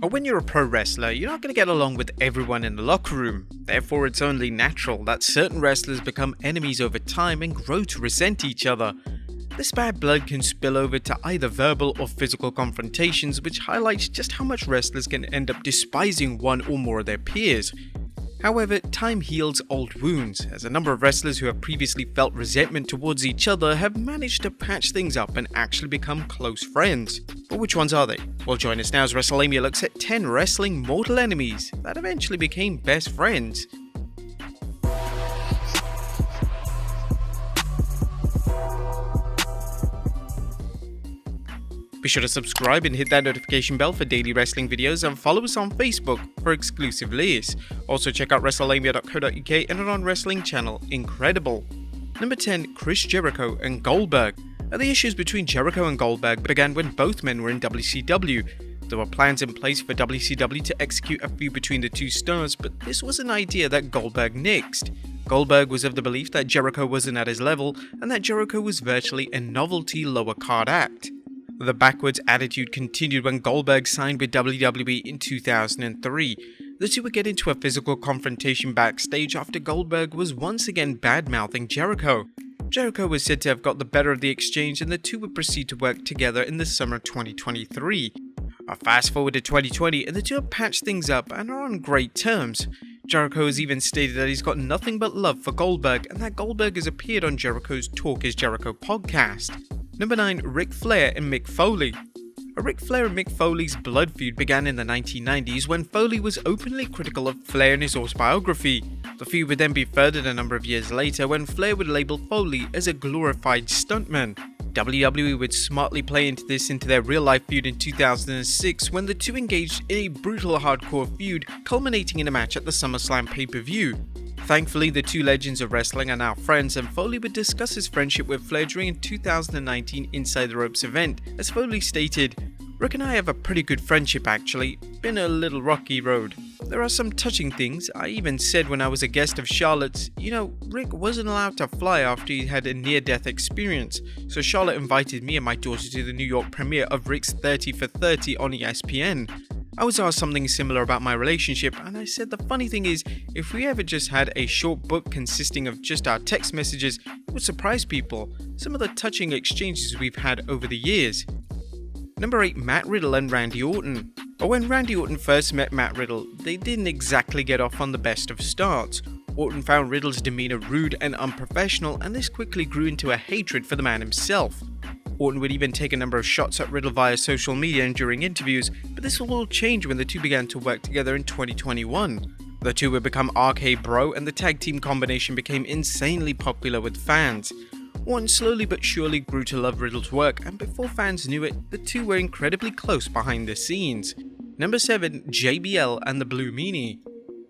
When you're a pro wrestler, you're not going to get along with everyone in the locker room. Therefore, it's only natural that certain wrestlers become enemies over time and grow to resent each other. This bad blood can spill over to either verbal or physical confrontations, which highlights just how much wrestlers can end up despising one or more of their peers. However, time heals old wounds, as a number of wrestlers who have previously felt resentment towards each other have managed to patch things up and actually become close friends. But which ones are they? Well, join us now as Wrestlelamia looks at 10 wrestling mortal enemies that eventually became best friends. Be sure to subscribe and hit that notification bell for daily wrestling videos and follow us on Facebook for exclusive lists. Also check out Wrestlelamia.co.uk and our on-wrestling channel, Incredible. Number 10. Chris Jericho and Goldberg. The issues between Jericho and Goldberg began when both men were in WCW. There were plans in place for WCW to execute a feud between the two stars, but this was an idea that Goldberg nixed. Goldberg was of the belief that Jericho wasn't at his level and that Jericho was virtually a novelty lower card act. The backwards attitude continued when Goldberg signed with WWE in 2003. The two would get into a physical confrontation backstage after Goldberg was once again bad-mouthing Jericho. Jericho was said to have got the better of the exchange and the two would proceed to work together in the summer of 2023. Fast forward to 2020 and the two have patched things up and are on great terms. Jericho has even stated that he's got nothing but love for Goldberg and that Goldberg has appeared on Jericho's Talk is Jericho podcast. Number 9. Ric Flair and Mick Foley. Ric Flair and Mick Foley's blood feud began in the 1990s when Foley was openly critical of Flair in his autobiography. The feud would then be furthered a number of years later when Flair would label Foley as a glorified stuntman. WWE would smartly play into their real-life feud in 2006 when the two engaged in a brutal hardcore feud culminating in a match at the SummerSlam pay-per-view. Thankfully, the two legends of wrestling are now friends, and Foley would discuss his friendship with Flair during a 2019 Inside the Ropes event, as Foley stated, "Rick and I have a pretty good friendship actually, been a little rocky road. There are some touching things. I even said when I was a guest of Charlotte's, Rick wasn't allowed to fly after he had a near-death experience, so Charlotte invited me and my daughter to the New York premiere of Rick's 30 for 30 on ESPN. I was asked something similar about my relationship, and I said the funny thing is, if we ever just had a short book consisting of just our text messages, it would surprise people, some of the touching exchanges we've had over the years." Number 8. Matt Riddle and Randy Orton. When Randy Orton first met Matt Riddle, they didn't exactly get off on the best of starts. Orton found Riddle's demeanor rude and unprofessional, and this quickly grew into a hatred for the man himself. Orton would even take a number of shots at Riddle via social media and during interviews, but this will all change when the two began to work together in 2021. The two would become RK Bro and the tag team combination became insanely popular with fans. Orton slowly but surely grew to love Riddle's work, and before fans knew it, the two were incredibly close behind the scenes. Number 7. JBL and the Blue Meanie.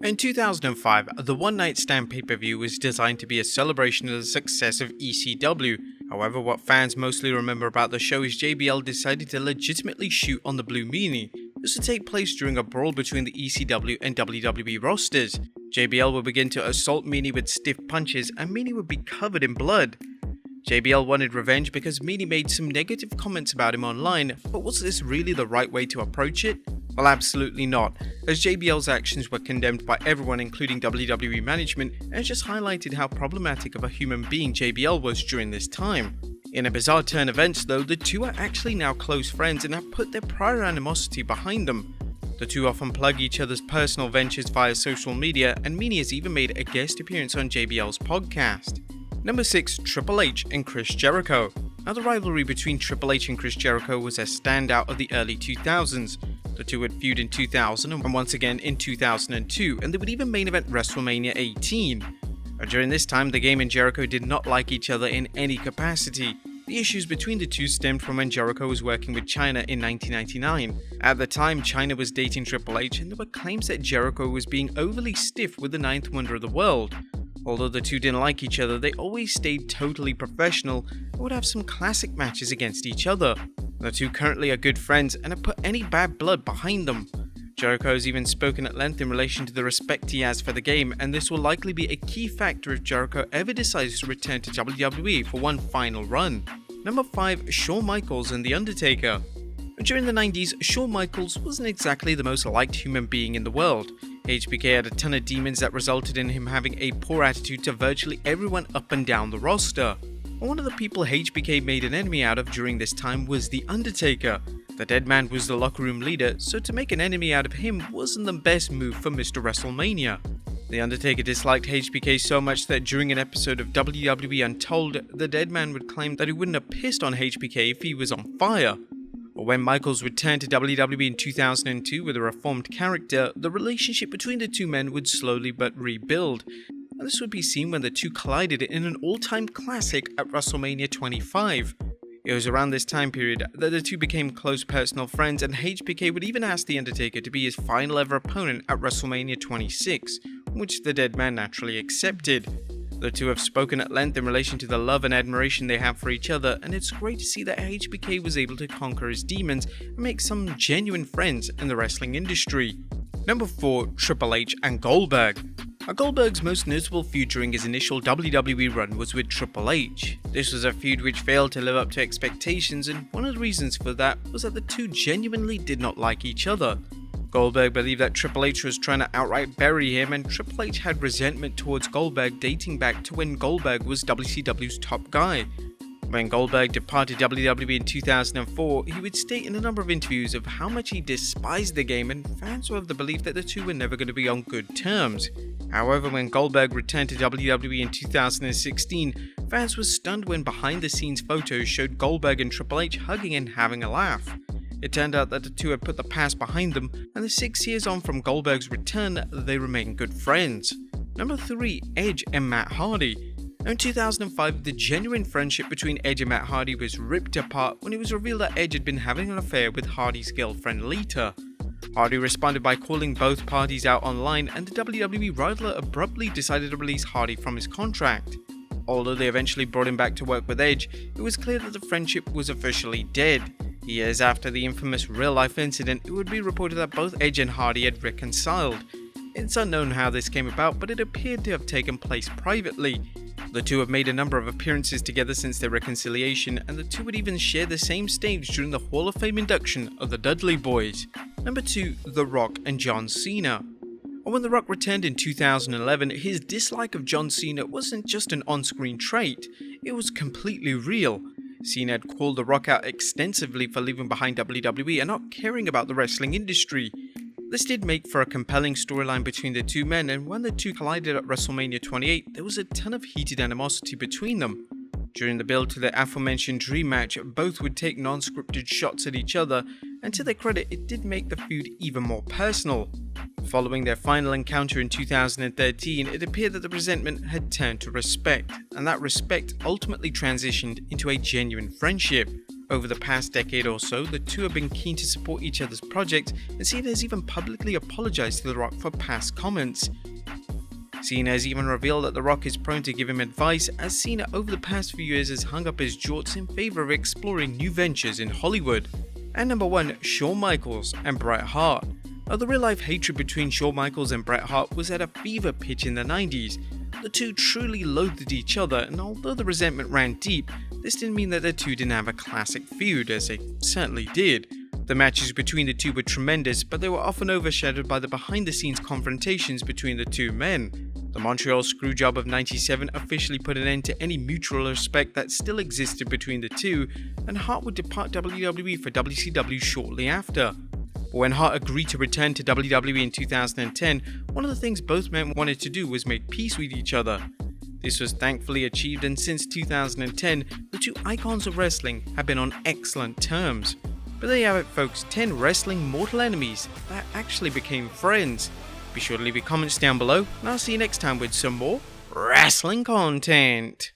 In 2005, the One Night Stand pay-per-view was designed to be a celebration of the success of ECW. However, what fans mostly remember about the show is JBL decided to legitimately shoot on the Blue Meanie. This would take place during a brawl between the ECW and WWE rosters. JBL would begin to assault Meanie with stiff punches and Meanie would be covered in blood. JBL wanted revenge because Meanie made some negative comments about him online, but was this really the right way to approach it? Well, absolutely not, as JBL's actions were condemned by everyone including WWE management, and it just highlighted how problematic of a human being JBL was during this time. In a bizarre turn of events though, the two are actually now close friends and have put their prior animosity behind them. The two often plug each other's personal ventures via social media, and Meanie has even made a guest appearance on JBL's podcast. Number 6. Triple H and Chris Jericho. Now, the rivalry between Triple H and Chris Jericho was a standout of the early 2000s. The two would feud in 2000 and once again in 2002, and they would even main event WrestleMania 18. During this time, the Game and Jericho did not like each other in any capacity. The issues between the two stemmed from when Jericho was working with Chyna in 1999. At the time, Chyna was dating Triple H, and there were claims that Jericho was being overly stiff with the ninth wonder of the world. Although the two didn't like each other, they always stayed totally professional and would have some classic matches against each other. The two currently are good friends and have put any bad blood behind them. Jericho has even spoken at length in relation to the respect he has for the Game, and this will likely be a key factor if Jericho ever decides to return to WWE for one final run. Number 5. Shawn Michaels and The Undertaker. During the 90s, Shawn Michaels wasn't exactly the most liked human being in the world. HBK had a ton of demons that resulted in him having a poor attitude to virtually everyone up and down the roster. One of the people HBK made an enemy out of during this time was The Undertaker. The dead man was the locker room leader, so to make an enemy out of him wasn't the best move for Mr. Wrestlemania. The Undertaker disliked HBK so much that during an episode of WWE Untold, the dead man would claim that he wouldn't have pissed on HBK if he was on fire. But when Michaels returned to WWE in 2002 with a reformed character, the relationship between the two men would slowly but rebuild. And this would be seen when the two collided in an all-time classic at WrestleMania 25. It was around this time period that the two became close personal friends, and HBK would even ask The Undertaker to be his final ever opponent at WrestleMania 26, which the dead man naturally accepted. The two have spoken at length in relation to the love and admiration they have for each other, and it's great to see that HBK was able to conquer his demons and make some genuine friends in the wrestling industry. Number 4. Triple H and Goldberg. Goldberg's most notable feud during his initial WWE run was with Triple H. This was a feud which failed to live up to expectations, and one of the reasons for that was that the two genuinely did not like each other. Goldberg believed that Triple H was trying to outright bury him, and Triple H had resentment towards Goldberg dating back to when Goldberg was WCW's top guy. When Goldberg departed WWE in 2004, he would state in a number of interviews of how much he despised the game, and fans were of the belief that the two were never going to be on good terms. However, when Goldberg returned to WWE in 2016, fans were stunned when behind-the-scenes photos showed Goldberg and Triple H hugging and having a laugh. It turned out that the two had put the past behind them, and 6 years on from Goldberg's return, they remain good friends. Number 3. Edge and Matt Hardy. In 2005, the genuine friendship between Edge and Matt Hardy was ripped apart when it was revealed that Edge had been having an affair with Hardy's girlfriend Lita. Hardy responded by calling both parties out online, and the WWE wrestler abruptly decided to release Hardy from his contract. Although they eventually brought him back to work with Edge, it was clear that the friendship was officially dead. Years after the infamous real-life incident, it would be reported that both Edge and Hardy had reconciled. It's unknown how this came about, but it appeared to have taken place privately. The two have made a number of appearances together since their reconciliation, and the two would even share the same stage during the Hall of Fame induction of the Dudley Boys. Number 2. The Rock and John Cena. When The Rock returned in 2011, his dislike of John Cena wasn't just an on-screen trait, it was completely real. Cena had called The Rock out extensively for leaving behind WWE and not caring about the wrestling industry. This did make for a compelling storyline between the two men, and when the two collided at WrestleMania 28, there was a ton of heated animosity between them. During the build to the aforementioned dream match, both would take non-scripted shots at each other, and to their credit, it did make the feud even more personal. Following their final encounter in 2013, it appeared that the resentment had turned to respect, and that respect ultimately transitioned into a genuine friendship. Over the past decade or so, the two have been keen to support each other's projects, and Cena has even publicly apologized to The Rock for past comments. Cena has even revealed that The Rock is prone to give him advice, as Cena over the past few years has hung up his jorts in favor of exploring new ventures in Hollywood. And number 1, Shawn Michaels and Bret Hart. The real-life hatred between Shawn Michaels and Bret Hart was at a fever pitch in the 90s. The two truly loathed each other, and although the resentment ran deep, this didn't mean that the two didn't have a classic feud, as they certainly did. The matches between the two were tremendous, but they were often overshadowed by the behind-the-scenes confrontations between the two men. The Montreal Screwjob of '97 officially put an end to any mutual respect that still existed between the two, and Hart would depart WWE for WCW shortly after. But when Hart agreed to return to WWE in 2010, one of the things both men wanted to do was make peace with each other. This was thankfully achieved, and since 2010, the two icons of wrestling have been on excellent terms. But there you have it, folks, 10 wrestling mortal enemies that actually became friends. Be sure to leave your comments down below, and I'll see you next time with some more wrestling content.